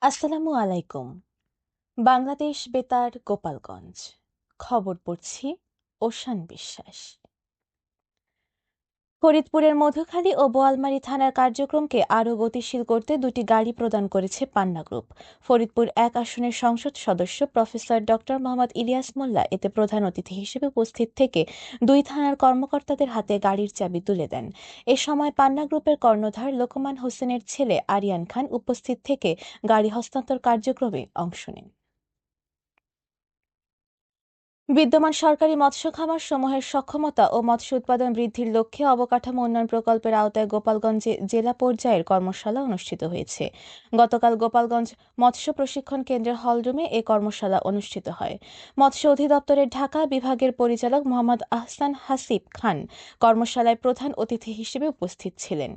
আসসালামু আলাইকুম। বাংলাদেশ বেতার গোপালগঞ্জ। খবর পড়ছি ওশান বিশ্বাস। ফরিদপুরের মধুখালী ও বোয়ালমারী থানার কার্যক্রমকে আরও গতিশীল করতে দুটি গাড়ি প্রদান করেছে পান্না গ্রুপ। ফরিদপুর ১ আসনের সংসদ সদস্য প্রফেসর ড মোহাম্মদ ইলিয়াস মোল্লা এতে প্রধান অতিথি হিসেবে উপস্থিত থেকে দুই থানার কর্মকর্তাদের হাতে গাড়ির চাবি তুলে দেন। এ সময় পান্না গ্রুপের কর্ণধার লোকমান হোসেনের ছেলে আরিয়ান খান উপস্থিত থেকে গাড়ি হস্তান্তর কার্যক্রমে অংশ নেন। বিদ্যমান সরকারি মৎস্য খামার সমূহের সক্ষমতা ও মৎস্য উৎপাদন বৃদ্ধির লক্ষ্যে অবকাঠামো উন্নয়ন প্রকল্পের আওতায় গোপালগঞ্জে জেলা পর্যায়ের কর্মশালা অনুষ্ঠিত হয়েছে। গতকাল গোপালগঞ্জ মৎস্য প্রশিক্ষণ কেন্দ্রের হলরুমে এ কর্মশালা অনুষ্ঠিত হয়। মৎস্য অধিদপ্তরের ঢাকা বিভাগের পরিচালক মোহাম্মদ আহসান হাসিব খান কর্মশালায় প্রধান অতিথি হিসেবে উপস্থিত ছিলেন।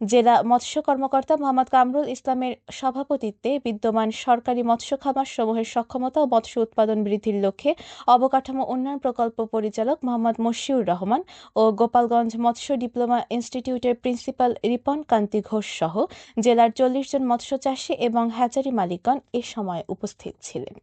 জেলা মৎস্য কর্মকর্তা মোহাম্মদ কামরুল ইসলামের সভাপতিত্বে বিদ্যমান সরকারি মৎস্য খামার সমূহের সক্ষমতা ও মৎস্য উৎপাদন বৃদ্ধির লক্ষ্যে অবকাঠামো উন্নয়ন প্রকল্প পরিচালক মোহাম্মদ মশিউর রহমান ও গোপালগঞ্জ মৎস্য ডিপ্লোমা ইনস্টিটিউটের প্রিন্সিপাল রিপন কান্তি ঘোষ সহ জেলার ৪০ জন মৎস্য চাষী এবং হ্যাচারি মালিকগণ এ সময় উপস্থিত ছিলেন।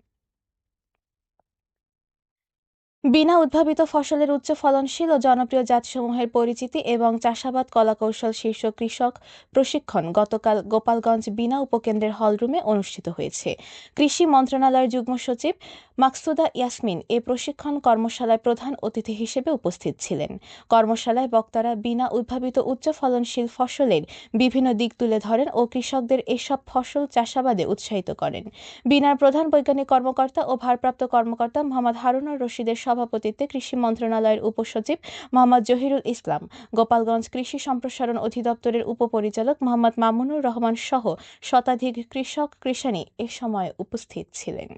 বিনা উদ্ভাবিত ফসলের উচ্চ ফলনশীল ও জনপ্রিয় জাতসমূহের পরিচিতি এবং চাষাবাদ কলাকৌশল শীর্ষক কৃষক প্রশিক্ষণ গতকাল গোপালগঞ্জ বিনা উপকেন্দ্রের হলরুমে অনুষ্ঠিত হয়েছে। কৃষি মন্ত্রণালয়ের যুগ্ম সচিব মাকসুদা ইয়াসমিন এ প্রশিক্ষণ কর্মশালায় প্রধান অতিথি হিসেবে উপস্থিত ছিলেন। কর্মশালায় বক্তারা বিনা উদ্ভাবিত উচ্চ ফলনশীল ফসলের বিভিন্ন দিক তুলে ধরেন ও কৃষকদের এসব ফসল চাষাবাদে উৎসাহিত করেন। বিনার প্রধান বৈজ্ঞানিক কর্মকর্তা ও ভারপ্রাপ্ত কর্মকর্তা মোহাম্মদ হারুনুর রশিদের সভাপতিত্বে কৃষি মন্ত্রণালয়ের উপসচিব মোহাম্মদ জহিরুল ইসলাম, গোপালগঞ্জ কৃষি সম্প্রসারণ অধিদপ্তরের উপপরিচালক মোহাম্মদ মামুনুর রহমান সহ শতাধিক কৃষক কৃষানী এ সময় উপস্থিত ছিলেন।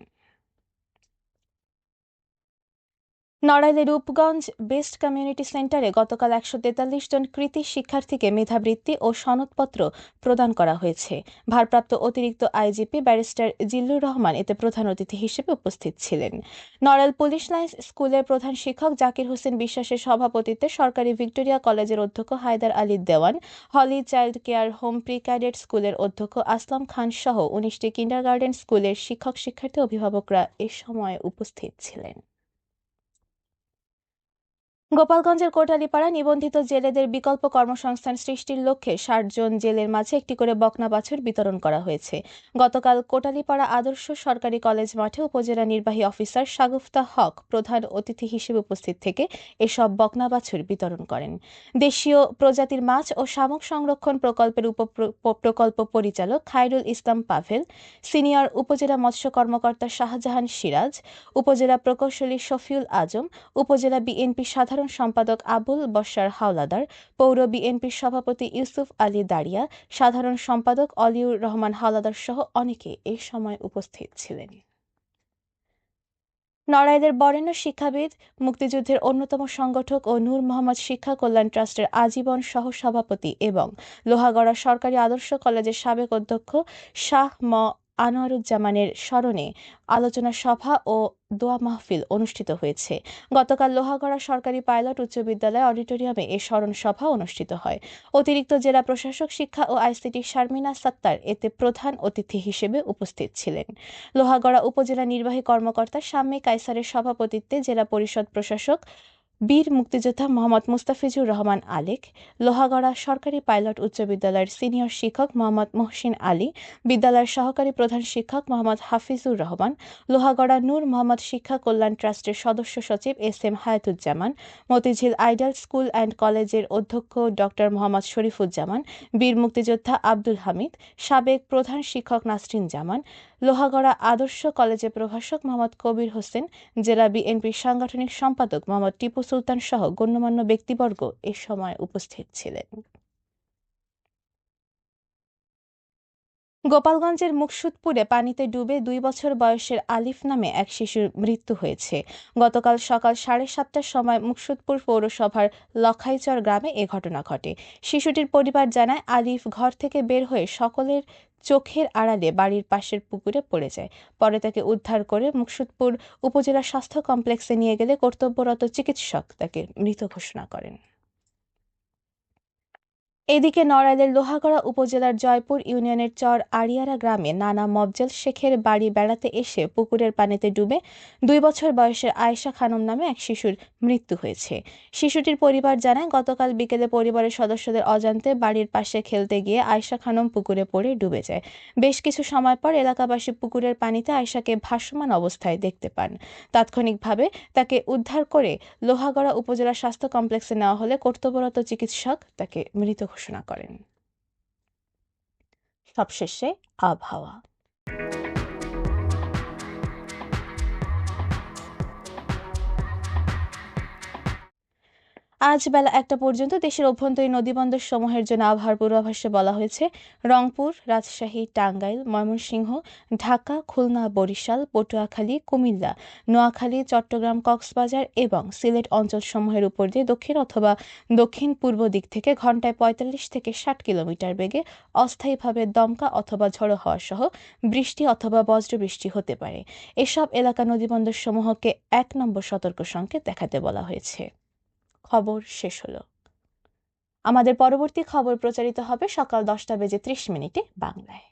নড়াইলে রূপগঞ্জ বেস্ট কমিউনিটি সেন্টারে গতকাল ১৪৩ জন কৃতী শিক্ষার্থীকে মেধাবৃত্তি ও সনদপত্র প্রদান করা হয়েছে। ভারপ্রাপ্ত অতিরিক্ত আইজিপি ব্যারিস্টার জিল্লুর রহমান এতে প্রধান অতিথি হিসেবে উপস্থিত ছিলেন। নড়াইল পুলিশ লাইন্স স্কুলের প্রধান শিক্ষক জাকির হোসেন বিশ্বাসের সভাপতিত্বে সরকারি ভিক্টোরিয়া কলেজের অধ্যক্ষ Haidar Ali Dewan, Holy Child Care Home Pre Cadet স্কুলের অধ্যক্ষ আসলাম খান সহ ১৯টি কিন্ডারগার্টেন স্কুলের শিক্ষক শিক্ষার্থী অভিভাবকরা এ সময় উপস্থিত ছিলেন। গোপালগঞ্জের কোটালীপাড়া নিবন্ধিত জেলেদের বিকল্প কর্মসংস্থান সৃষ্টির লক্ষ্যে ৬০ জন জেলের মাঝে একটি করে বকনা বাছুর বিতরণ করা হয়েছে। গতকাল কোটালীপাড়া আদর্শ সরকারি কলেজ মাঠে উপজেলা নির্বাহী অফিসার শাগুফতা হক প্রধান অতিথি হিসেবে উপস্থিত থেকে এসব বকনা বাছুর বিতরণ করেন। দেশীয় প্রজাতির মাছ ও শামুক সংরক্ষণ প্রকল্পের প্রকল্প পরিচালক খায়রুল ইসলাম পাভেল, সিনিয়র উপজেলা মৎস্য কর্মকর্তা শাহজাহান সিরাজ, উপজেলা প্রকৌশলী শফিউল আজম, উপজেলা বিএনপি সাধারণ সম্পাদক আবুল বশার হাওলাদার, পৌর বিএনপির সভাপতি ইউসুফ আলী দাঁড়িয়া, সাধারণ সম্পাদক অলিউর রহমান হাওলাদার সহ অনেকে এ সময় উপস্থিত ছিলেন। নড়াইলের বরেণ্য শিক্ষাবিদ, মুক্তিযুদ্ধের অন্যতম সংগঠক ও নূর মোহাম্মদ শিক্ষা কল্যাণ ট্রাস্টের আজীবন সহ-সভাপতি এবং লোহাগড়া সরকারি আদর্শ কলেজের সাবেক অধ্যক্ষ শাহ ম আনোয়ারুজ্জামানের স্মরণে আলোচনা সভা ও দোয়া মাহফিল অনুষ্ঠিত হয়েছে। গতকাল লোহাগড়া সরকারি পাইলট উচ্চ বিদ্যালয় অডিটোরিয়ামে এ স্মরণ সভা অনুষ্ঠিত হয়। অতিরিক্ত জেলা প্রশাসক শিক্ষা ও আইসিটি শারমিনা সাত্তার এতে প্রধান অতিথি হিসেবে উপস্থিত ছিলেন। লোহাগড়া উপজেলা নির্বাহী কর্মকর্তা শাম্মী কায়সারের সভাপতিত্বে জেলা পরিষদ প্রশাসক বীর মুক্তিযোদ্ধা মোহাম্মদ মুস্তাফিজুর রহমান আলেক, লোহাগড়া সরকারি পাইলট উচ্চ বিদ্যালয়ের সিনিয়র শিক্ষক মোহাম্মদ মহসিন আলী, বিদ্যালয়ের সহকারী প্রধান শিক্ষক মোহাম্মদ হাফিজুর রহমান, লোহাগড়া নূর মোহাম্মদ শিক্ষা কল্যাণ ট্রাস্টের সদস্য সচিব S M Hayatuzzaman, Motijheel ideal school and কলেজের অধ্যক্ষ ড মোহাম্মদ শরীফুজ্জামান, বীর মুক্তিযোদ্ধা আব্দুল হামিদ, সাবেক প্রধান শিক্ষক নাসরিন জামান, লোহাগড়া আদর্শ কলেজের প্রভাষক মোহাম্মদ কবির হোসেন, জেলা বিএনপির সাংগঠনিক সম্পাদক মোহাম্মদ টিপু সুলতান সহ গণ্যমান্য ব্যক্তিবর্গ এ সময় উপস্থিত ছিলেন। গোপালগঞ্জের মুকসুদপুরে পানিতে ডুবে ২ বছর বয়সের আলিফ নামে এক শিশুর মৃত্যু হয়েছে। গতকাল সকাল ৭:৩০টার সময় মুকসুদপুর পৌরসভার লখাইচর গ্রামে এ ঘটনা ঘটে। শিশুটির পরিবার জানায়, আলিফ ঘর থেকে বের হয়ে সকলের চোখের আড়ালে বাড়ির পাশের পুকুরে পড়ে যায়। পরে তাকে উদ্ধার করে মুকসুদপুর উপজেলা স্বাস্থ্য কমপ্লেক্সে নিয়ে গেলে কর্তব্যরত চিকিৎসক তাকে মৃত ঘোষণা করেন। এদিকে নড়াইলের লোহাগড়া উপজেলার জয়পুর ইউনিয়নের চর আড়িয়ারা গ্রামে নানা মফজল শেখের বাড়ি বেড়াতে এসে পুকুরের পানিতে ডুবে 2 বছর বয়সের আয়েশা খানম নামে এক শিশুর মৃত্যু হয়েছে। শিশুটির পরিবার জানায়, গতকাল বিকেলে পরিবারের সদস্যদের অজান্তে বাড়ির পাশে খেলতে গিয়ে আয়েশা খানম পুকুরে পড়ে ডুবে যায়। বেশ কিছু সময় পর এলাকাবাসী পুকুরের পানিতে আয়েশাকে ভাসমান অবস্থায় দেখতে পান। তাৎক্ষণিকভাবে তাকে উদ্ধার করে লোহাগড়া উপজেলা স্বাস্থ্য কমপ্লেক্সে নেওয়া হলে কর্তব্যরত চিকিৎসক তাকে মৃত ঘোষণা করেন। সবশেষে আবহাওয়া। আজ বেলা 1টা পর্যন্ত দেশের অভ্যন্তরীণ নদীবন্দর সমূহের জন্য আবহাওয়ার পূর্বাভাসে বলা হয়েছে, রংপুর, রাজশাহী, টাঙ্গাইল, ময়মনসিংহ, ঢাকা, খুলনা, বরিশাল, পটুয়াখালী, কুমিল্লা, নোয়াখালী, চট্টগ্রাম, কক্সবাজার এবং সিলেট অঞ্চলসমূহের উপর দিয়ে দক্ষিণ অথবা দক্ষিণ পূর্ব দিক থেকে ঘন্টায় 45 থেকে 60 কিলোমিটার বেগে অস্থায়ীভাবে দমকা অথবা ঝোড়ো হাওয়া সহ বৃষ্টি অথবা বজ্রবৃষ্টি হতে পারে। এসব এলাকা নদীবন্দর সমূহকে 1 নম্বর সতর্ক সংকেত দেখাতে বলা হয়েছে। খবর শেষ হলো। আমাদের পরবর্তী খবর প্রচারিত হবে সকাল 10টা বেজে 30 মিনিটে বাংলায়।